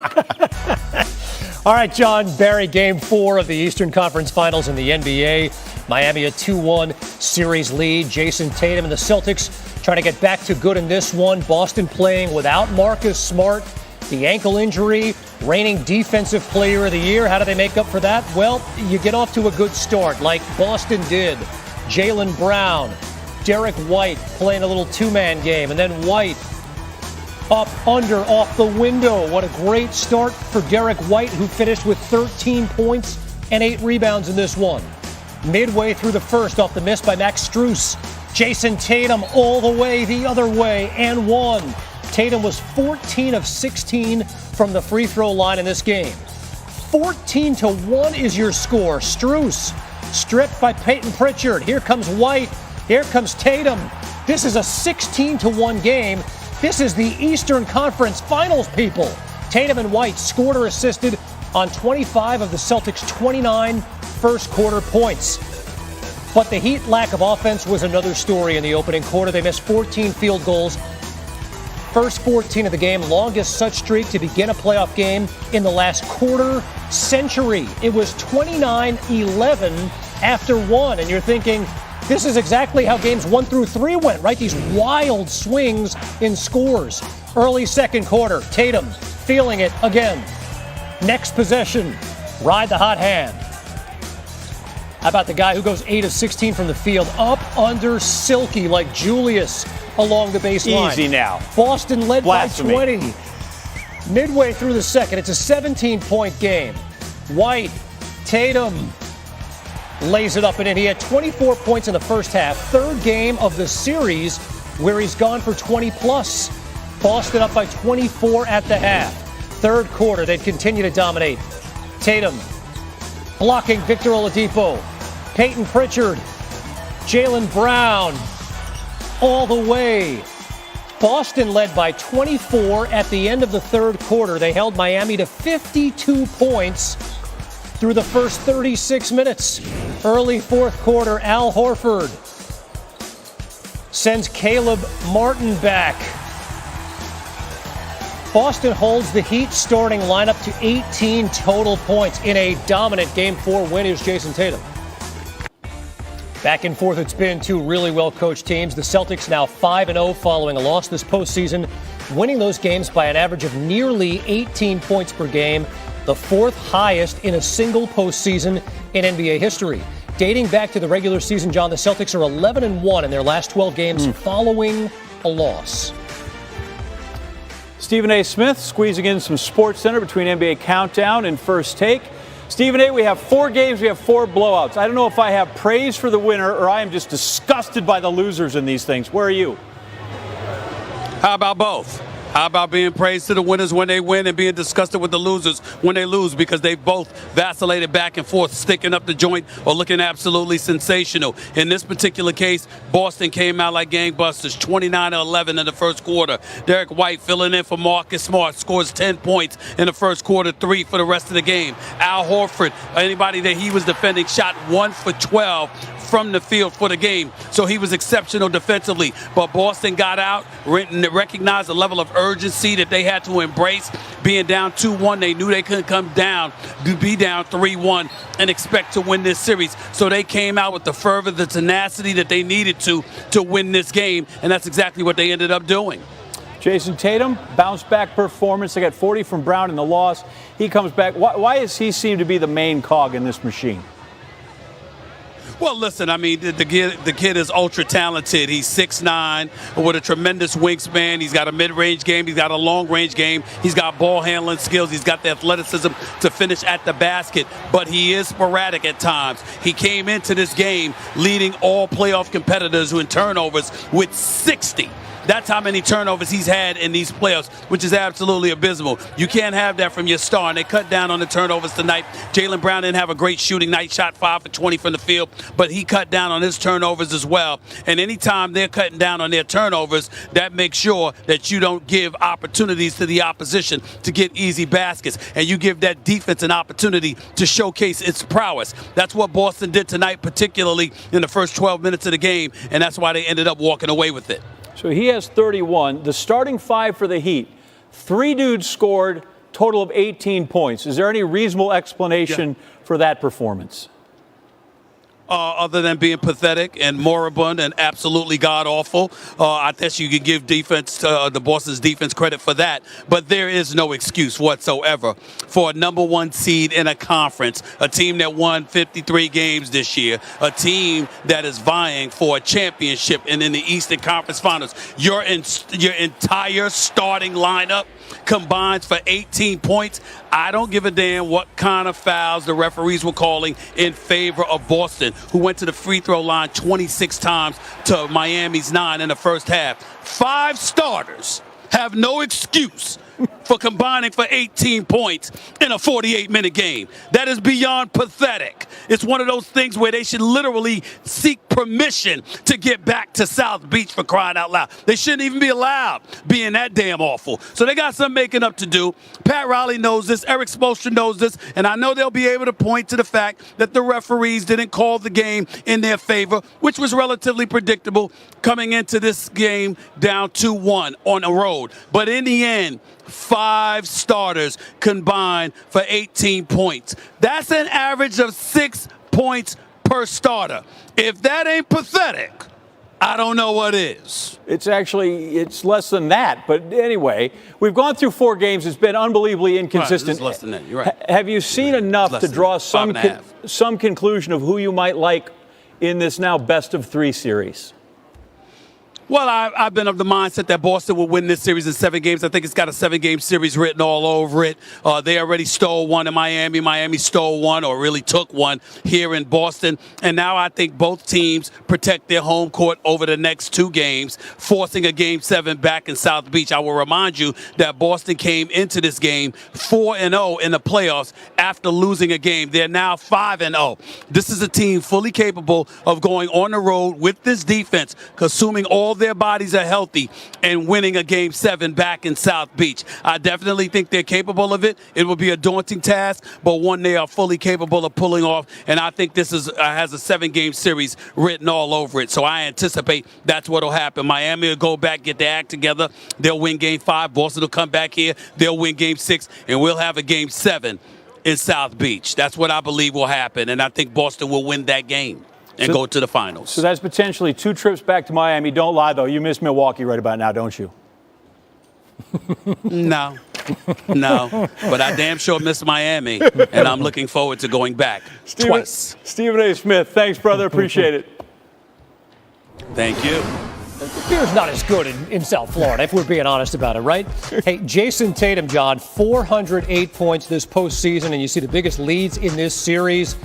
All right, John, Barry, Game 4 of the Eastern Conference Finals in the NBA. Miami a 2-1 series lead. Jason Tatum and the Celtics trying to get back to good in this one. Boston playing without Marcus Smart. The ankle injury, reigning defensive player of the year. How do they make up for that? Well, you get off to a good start like Boston did. Jaylen Brown, Derek White playing a little two-man game, and then White up, under, off the window. What a great start for Derek White, who finished with 13 points and 8 rebounds in this one. Midway through the first, off the miss by Max Strus, Jason Tatum all the way the other way and one. Tatum was 14 of 16 from the free throw line in this game. 14-1 is your score. Strus stripped by Peyton Pritchard. Here comes White. Here comes Tatum. This is a 16-1 game. This is the Eastern Conference Finals, people. Tatum and White scored or assisted on 25 of the Celtics' 29 first-quarter points. But the Heat lack of offense was another story in the opening quarter. They missed 14 field goals. First 14 of the game, longest such streak to begin a playoff game in the last quarter century. It was 29-11 after one, and you're thinking, this is exactly how games 1 through 3 went, right? These wild swings in scores. Early second quarter, Tatum feeling it again. Next possession, ride the hot hand. How about the guy who goes 8 of 16 from the field, up under silky like Julius along the baseline. Easy now. Boston led Blasphemy. by 20. Midway through the second, it's a 17-point game. White, Tatum lays it up and in. He had 24 points in the first half. Third game of the series where he's gone for 20-plus. Boston up by 24 at the half. Third quarter, they'd continue to dominate. Tatum blocking Victor Oladipo. Peyton Pritchard. Jaylen Brown all the way. Boston led by 24 at the end of the third quarter. They held Miami to 52 points through the first 36 minutes. Early fourth quarter, Al Horford sends Caleb Martin back. Boston holds the Heat starting lineup to 18 total points in a dominant Game 4 win. Here's Jason Tatum. Back and forth it's been. Two really well-coached teams. The Celtics now 5-0 following a loss this postseason, winning those games by an average of nearly 18 points per game, the fourth highest in a single postseason in NBA history. Dating back to the regular season, John, the Celtics are 11-1 in their last 12 games following a loss. Stephen A. Smith squeezing in some Sports Center between NBA Countdown and First Take. Stephen A., we have 4 games, we have 4 blowouts. I don't know if I have praise for the winner or I am just disgusted by the losers in these things. Where are you? How about both? How about being praised to the winners when they win and being disgusted with the losers when they lose, because they both vacillated back and forth, sticking up the joint or looking absolutely sensational. In this particular case, Boston came out like gangbusters, 29-11 in the first quarter. Derek White filling in for Marcus Smart, scores 10 points in the first quarter, 3 for the rest of the game. Al Horford, anybody that he was defending, shot 1 for 12 from the field for the game. So he was exceptional defensively. But Boston got out, recognized the level of urgency that they had to embrace. Being down 2-1, they knew they couldn't come down, be down 3-1 and expect to win this series. So they came out with the fervor, the tenacity that they needed to win this game, and that's exactly what they ended up doing. Jason Tatum, bounce back performance. They got 40 from Brown in the loss. He comes back. Why does he seem to be the main cog in this machine? Well, listen, I mean, the kid is ultra talented. He's 6'9", with a tremendous wingspan. He's got a mid-range game. He's got a long-range game. He's got ball handling skills. He's got the athleticism to finish at the basket. But he is sporadic at times. He came into this game leading all playoff competitors in turnovers with 60. That's how many turnovers he's had in these playoffs, which is absolutely abysmal. You can't have that from your star, and they cut down on the turnovers tonight. Jaylen Brown didn't have a great shooting night, shot 5 for 20 from the field, but he cut down on his turnovers as well. And anytime they're cutting down on their turnovers, that makes sure that you don't give opportunities to the opposition to get easy baskets, and you give that defense an opportunity to showcase its prowess. That's what Boston did tonight, particularly in the first 12 minutes of the game, and that's why they ended up walking away with it. So he has 31. The starting 5 for the Heat, 3 dudes scored total of 18 points. Is there any reasonable explanation for that performance? Other than being pathetic and moribund and absolutely god-awful. I guess you could give the Boston's defense credit for that. But there is no excuse whatsoever for a number one seed in a conference, a team that won 53 games this year, a team that is vying for a championship and in the Eastern Conference Finals. Your entire starting lineup combines for 18 points. I don't give a damn what kind of fouls the referees were calling in favor of Boston, who went to the free throw line 26 times to Miami's 9 in the first half. 5 starters have no excuse for combining for 18 points in a 48-minute game. That is beyond pathetic. It's one of those things where they should literally seek permission to get back to South Beach, for crying out loud. They shouldn't even be allowed being that damn awful. So they got some making up to do. Pat Riley knows this. Eric Spoelstra knows this. And I know they'll be able to point to the fact that the referees didn't call the game in their favor, which was relatively predictable coming into this game down 2-1 on the road. But in the end, 5 starters combined for 18 points. That's an average of 6 points per starter. If that ain't pathetic, I don't know what is. It's less than that. But anyway, we've gone through 4 games. It's been unbelievably inconsistent. Right, it's less than that. You're right. Have you seen enough to draw some conclusion of who you might like in this now best of 3 series? Well, I've been of the mindset that Boston will win this series in 7 games. I think it's got a 7-game series written all over it. They already stole one in Miami. Miami stole one, or really took one, here in Boston. And now I think both teams protect their home court over the next 2 games, forcing a Game 7 back in South Beach. I will remind you that Boston came into this game 4-0 in the playoffs after losing a game. They're now 5-0. This is a team fully capable of going on the road with this defense, consuming all their bodies are healthy, and winning a Game 7 back in South Beach. I definitely think they're capable of it. It will be a daunting task, but one they are fully capable of pulling off, and I think this has a 7-game series written all over it. So I anticipate that's what will happen. Miami will go back, get their act together. They'll win Game 5. Boston will come back here. They'll win Game 6, and we'll have a Game 7 in South Beach. That's what I believe will happen, and I think Boston will win that game and go to the finals. So that's potentially 2 trips back to Miami. Don't lie, though. You miss Milwaukee right about now, don't you? No. But I damn sure miss Miami, and I'm looking forward to going back twice. Stephen A. Smith, thanks, brother. Appreciate it. Thank you. The beer's not as good in South Florida, if we're being honest about it, right? Hey, Jason Tatum, John, 408 points this postseason, and you see the biggest leads in this series.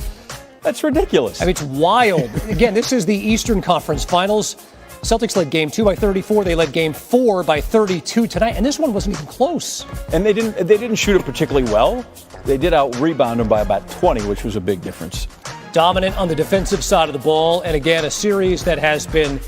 That's ridiculous. I mean, it's wild. Again, this is the Eastern Conference Finals. Celtics led Game 2 by 34. They led Game 4 by 32 tonight, and this one wasn't even close. And they didn't shoot it particularly well. They did out-rebound them by about 20, which was a big difference. Dominant on the defensive side of the ball, and again, a series that has been